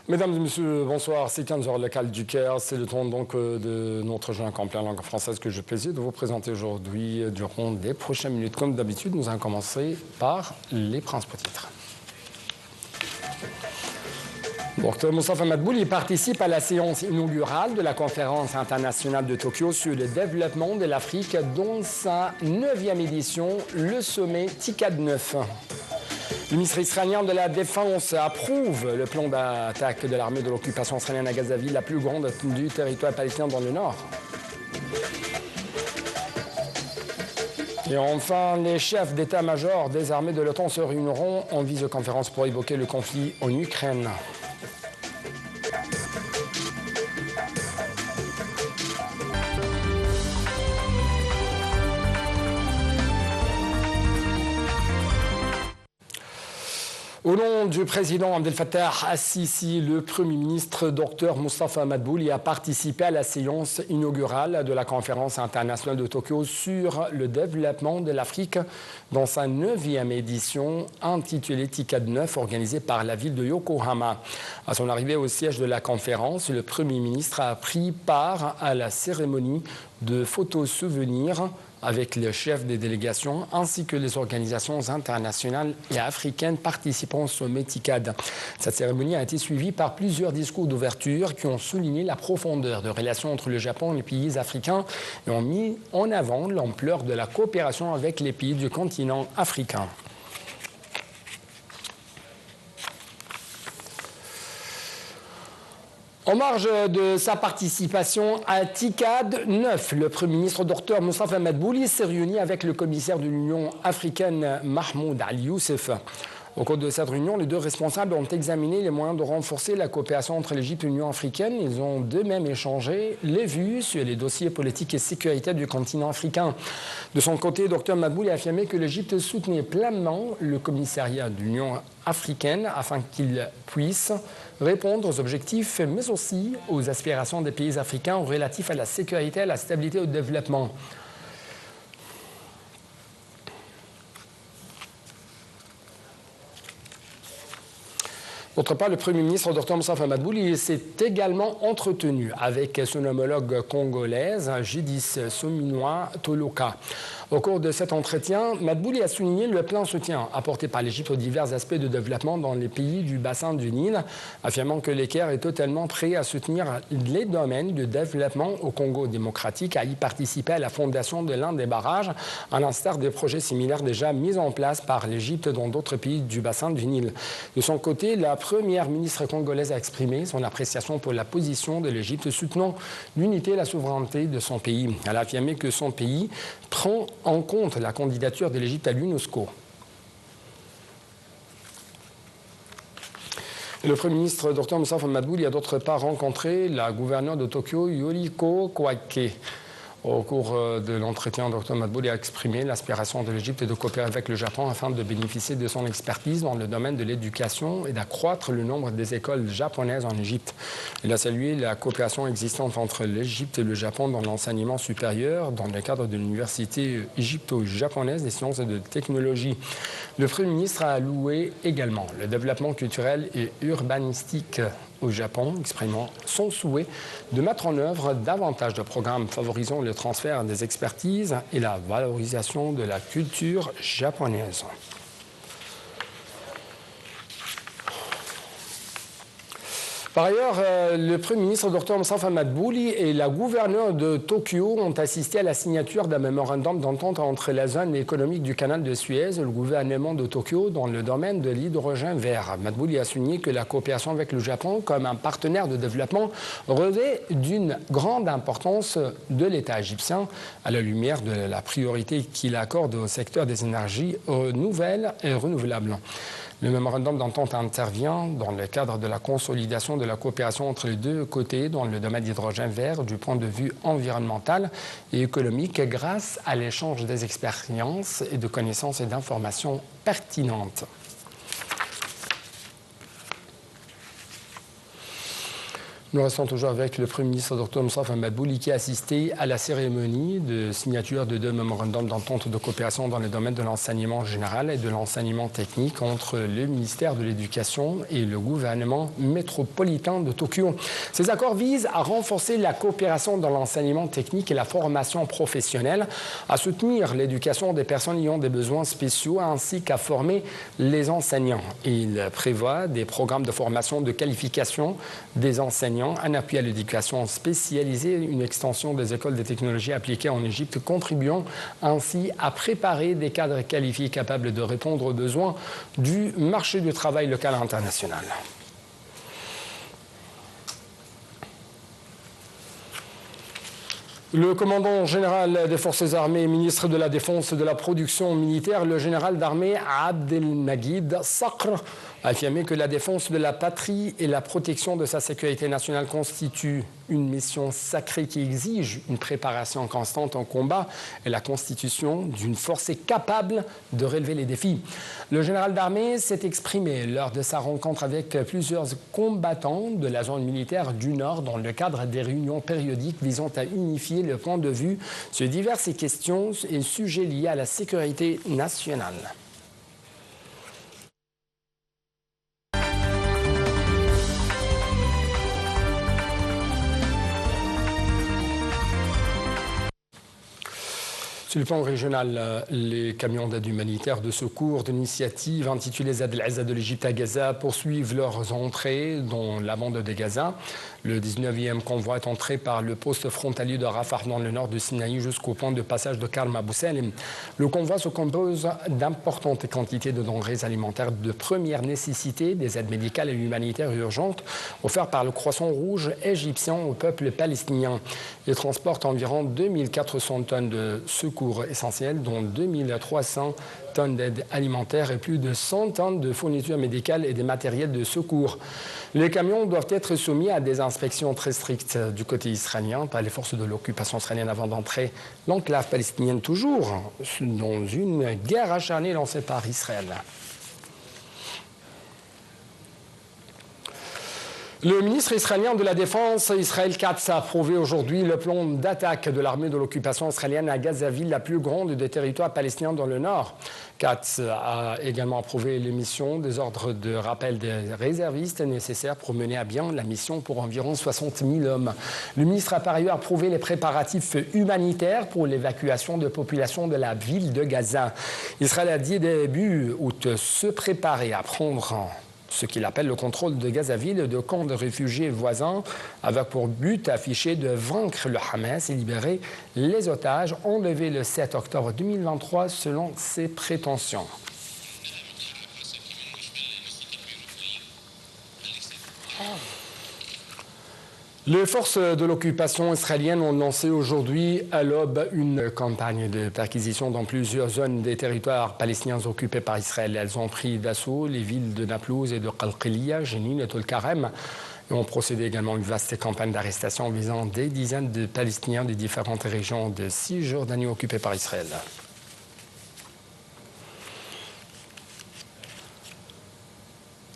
Mesdames et messieurs, bonsoir. C'est 15h local du Caire. C'est le temps donc de notre jeu complet en langue française que j'ai le plaisir de vous présenter aujourd'hui durant les prochaines minutes. Comme d'habitude, nous allons commencer par les principaux titres. Dr Moustapha Madbouli participe à la séance inaugurale de la conférence internationale de Tokyo sur le développement de l'Afrique, dont sa 9e édition, le sommet TICAD 9. Le ministre israélien de la Défense approuve le plan d'attaque de l'armée de l'occupation israélienne à Gaza, la plus grande du territoire palestinien dans le nord. Et enfin, les chefs d'état-major des armées de l'OTAN se réuniront en visioconférence pour évoquer le conflit en Ukraine. Au nom du président Abdel Fattah al-Sisi, le Premier ministre Dr Moustapha Madbouli a participé à la séance inaugurale de la conférence internationale de Tokyo sur le développement de l'Afrique dans sa 9e édition intitulée TICAD 9 organisée par la ville de Yokohama. À son arrivée au siège de la conférence, le Premier ministre a pris part à la cérémonie de photos souvenirs avec les chefs des délégations ainsi que les organisations internationales et africaines participant au sommet TICAD. Cette cérémonie a été suivie par plusieurs discours d'ouverture qui ont souligné la profondeur de relations entre le Japon et les pays africains et ont mis en avant l'ampleur de la coopération avec les pays du continent africain. En marge de sa participation à TICAD 9, le Premier ministre Dr Moustapha Madbouli s'est réuni avec le commissaire de l'Union africaine Mahmoud Ali Youssef. Au cours de cette réunion, les deux responsables ont examiné les moyens de renforcer la coopération entre l'Égypte et l'Union africaine. Ils ont d'eux-mêmes échangé les vues sur les dossiers politiques et sécuritaires du continent africain. De son côté, Dr Madbouli a affirmé que l'Égypte soutenait pleinement le commissariat de l'Union africaine afin qu'il puisse répondre aux objectifs, mais aussi aux aspirations des pays africains relatifs à la sécurité, à la stabilité et au développement. D'autre part, le Premier ministre Dr Moustapha Madbouli s'est également entretenu avec son homologue congolaise, Judith Sominois Toloka. Au cours de cet entretien, Madbouli a souligné le plein soutien apporté par l'Égypte aux divers aspects de développement dans les pays du bassin du Nil, affirmant que le Caire est totalement prêt à soutenir les domaines de développement au Congo démocratique, à y participer à la fondation de l'un des barrages, à l'instar des projets similaires déjà mis en place par l'Égypte dans d'autres pays du bassin du Nil. De son côté, la première ministre congolaise a exprimé son appréciation pour la position de l'Égypte soutenant l'unité et la souveraineté de son pays. Elle a affirmé que son pays prend en compte la candidature de l'Égypte à l'UNESCO. Le Premier ministre Dr Moustapha Madbouli a d'autre part rencontré la gouverneure de Tokyo, Yoriko Kawake. Au cours de l'entretien, Dr Madbouli a exprimé l'aspiration de l'Égypte de coopérer avec le Japon afin de bénéficier de son expertise dans le domaine de l'éducation et d'accroître le nombre des écoles japonaises en Égypte. Il a salué la coopération existante entre l'Égypte et le Japon dans l'enseignement supérieur dans le cadre de l'université égypto-japonaise des sciences et de technologie. Le Premier ministre a loué également le développement culturel et urbanistique au Japon, exprimant son souhait de mettre en œuvre davantage de programmes favorisant le transfert des expertises et la valorisation de la culture japonaise. Par ailleurs, le Premier ministre Dr Moustapha Madbouli et la gouverneure de Tokyo ont assisté à la signature d'un mémorandum d'entente entre la zone économique du canal de Suez et le gouvernement de Tokyo dans le domaine de l'hydrogène vert. Madbouli a souligné que la coopération avec le Japon comme un partenaire de développement revêt d'une grande importance de l'État égyptien à la lumière de la priorité qu'il accorde au secteur des énergies nouvelles et renouvelables. Le mémorandum d'entente intervient dans le cadre de la consolidation de la coopération entre les deux côtés dans le domaine de l'hydrogène vert du point de vue environnemental et économique grâce à l'échange des expériences et de connaissances et d'informations pertinentes. Nous restons toujours avec le Premier ministre Dr Moustapha Madbouli qui a assisté à la cérémonie de signature de 2 mémorandums d'entente de coopération dans les domaines de l'enseignement général et de l'enseignement technique entre le ministère de l'Éducation et le gouvernement métropolitain de Tokyo. Ces accords visent à renforcer la coopération dans l'enseignement technique et la formation professionnelle, à soutenir l'éducation des personnes ayant des besoins spéciaux ainsi qu'à former les enseignants. Il prévoit des programmes de formation de qualification des enseignants, un appui à l'éducation spécialisée, une extension des écoles de technologies appliquées en Égypte, contribuant ainsi à préparer des cadres qualifiés capables de répondre aux besoins du marché du travail local et international. Le commandant général des forces armées, ministre de la Défense et de la production militaire, le général d'armée Abdelmajid Sakr, a affirmé que la défense de la patrie et la protection de sa sécurité nationale constituent une mission sacrée qui exige une préparation constante en combat et la constitution d'une force capable de relever les défis. Le général d'armée s'est exprimé lors de sa rencontre avec plusieurs combattants de la zone militaire du Nord dans le cadre des réunions périodiques visant à unifier le point de vue sur diverses questions et sujets liés à la sécurité nationale. Sur le plan régional, les camions d'aide humanitaire de secours d'initiative intitulés Zad el-Azza de l'Égypte à Gaza poursuivent leurs entrées dans la bande de Gaza. Le 19e convoi est entré par le poste frontalier de Rafah dans le nord de Sinaï jusqu'au point de passage de Karm Abou Salim. Le convoi se compose d'importantes quantités de denrées alimentaires de première nécessité, des aides médicales et humanitaires urgentes offertes par le Croissant Rouge égyptien au peuple palestinien. Il transporte environ 2400 tonnes de secours essentiels, dont 2300 tonnes d'aide alimentaire et plus de 100 tonnes de fournitures médicales et des matériels de secours. Les camions doivent être soumis à des inspections très strictes du côté israélien par les forces de l'occupation israélienne avant d'entrer l'enclave palestinienne, toujours dans une guerre acharnée lancée par Israël. Le ministre israélien de la Défense, Israël Katz, a approuvé aujourd'hui le plan d'attaque de l'armée de l'occupation israélienne à Gaza-Ville, la plus grande des territoires palestiniens dans le nord. Katz a également approuvé l'émission des ordres de rappel des réservistes nécessaires pour mener à bien la mission pour environ 60 000 hommes. Le ministre a par ailleurs approuvé les préparatifs humanitaires pour l'évacuation de populations de la ville de Gaza. Israël a dit début août se préparer à prendre ce qu'il appelle le contrôle de Gaza-Ville et de camps de réfugiés voisins, avec pour but affiché de vaincre le Hamas et libérer les otages enlevés le 7 octobre 2023 selon ses prétentions. Les forces de l'occupation israélienne ont lancé aujourd'hui à l'aube une campagne de perquisition dans plusieurs zones des territoires palestiniens occupés par Israël. Elles ont pris d'assaut les villes de Naplouse et de Qalqilia, Jenin et Tul-Karem, et ont procédé également à une vaste campagne d'arrestation visant des dizaines de Palestiniens des différentes régions de Cisjordanie occupées par Israël.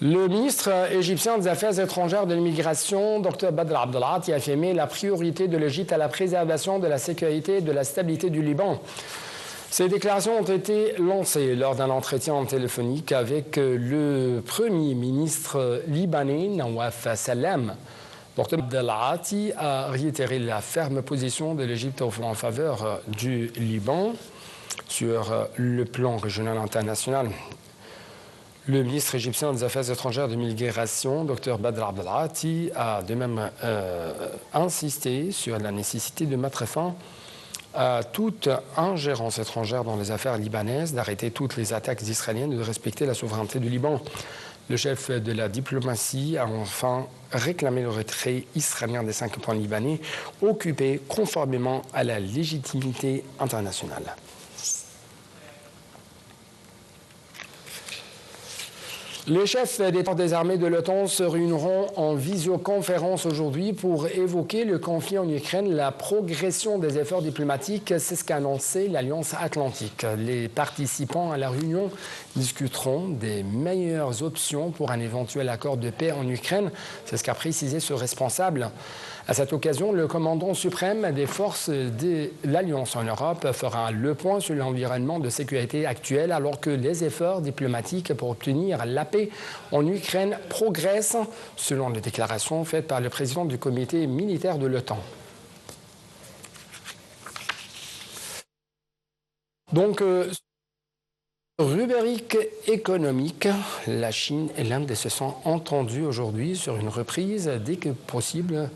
Le ministre égyptien des Affaires étrangères de l'immigration, Dr Badr Abdelati, a affirmé la priorité de l'Égypte à la préservation de la sécurité et de la stabilité du Liban. Ces déclarations ont été lancées lors d'un entretien téléphonique avec le Premier ministre libanais, Nawaf Salam. Dr Abdelati a réitéré la ferme position de l'Égypte en faveur du Liban sur le plan régional international. Le ministre égyptien des Affaires étrangères de l'immigration, Dr Badr Abdelati, a de même insisté sur la nécessité de mettre fin à toute ingérence étrangère dans les affaires libanaises, d'arrêter toutes les attaques israéliennes et de respecter la souveraineté du Liban. Le chef de la diplomatie a enfin réclamé le retrait israélien des 5 points libanais occupés conformément à la légitimité internationale. Les chefs des forces des armées de l'OTAN se réuniront en visioconférence aujourd'hui pour évoquer le conflit en Ukraine, la progression des efforts diplomatiques. C'est ce qu'a annoncé l'Alliance Atlantique. Les participants à la réunion discuteront des meilleures options pour un éventuel accord de paix en Ukraine. C'est ce qu'a précisé ce responsable. À cette occasion, le commandant suprême des forces de l'Alliance en Europe fera le point sur l'environnement de sécurité actuel alors que les efforts diplomatiques pour obtenir la paix en Ukraine progressent, selon les déclarations faites par le président du comité militaire de l'OTAN. Donc, rubrique économique, la Chine et l'Inde se sont entendus aujourd'hui sur une reprise dès que possible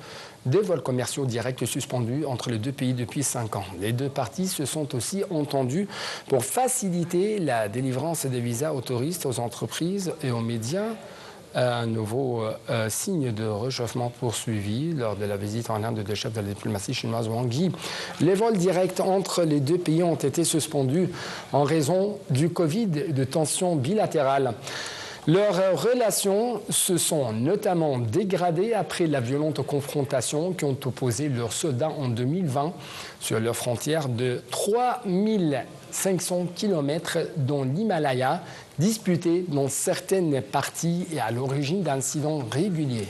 des vols commerciaux directs suspendus entre les deux pays depuis 5 ans. Les deux parties se sont aussi entendues pour faciliter la délivrance des visas aux touristes, aux entreprises et aux médias. Un nouveau signe de réchauffement poursuivi lors de la visite en Inde de chef de la diplomatie chinoise Wang Yi. Les vols directs entre les deux pays ont été suspendus en raison du Covid et de tensions bilatérales. Leurs relations se sont notamment dégradées après la violente confrontation qui ont opposé leurs soldats en 2020 sur leur frontière de 3500 km dans l'Himalaya, disputée dans certaines parties et à l'origine d'incidents réguliers.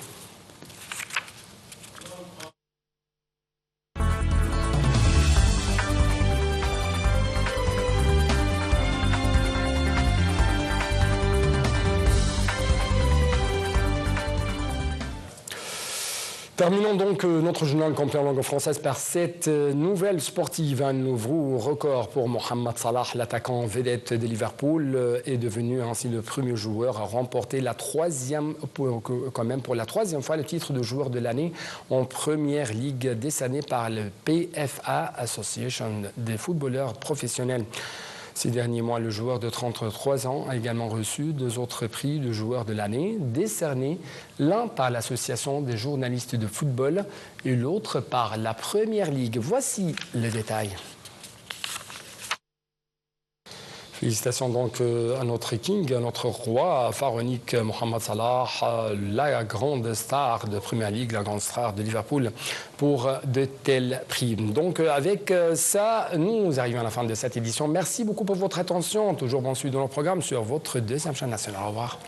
Terminons donc notre journal complet en langue française par cette nouvelle sportive. Un nouveau record pour Mohamed Salah, l'attaquant vedette de Liverpool, est devenu ainsi le premier joueur à remporter pour la troisième fois le titre de joueur de l'année en première ligue décerné par le PFA, Association des footballeurs professionnels. Ces derniers mois, le joueur de 33 ans a également reçu 2 autres prix de joueur de l'année, décernés l'un par l'Association des journalistes de football et l'autre par la Première Ligue. Voici les détails. Félicitations donc à notre king, à notre roi pharaonique Mohamed Salah, la grande star de Première Ligue, la grande star de Liverpool, pour de tels prix. Donc avec ça, nous arrivons à la fin de cette édition. Merci beaucoup pour votre attention. Toujours bon suivi de nos programmes sur votre deuxième chaîne nationale. Au revoir.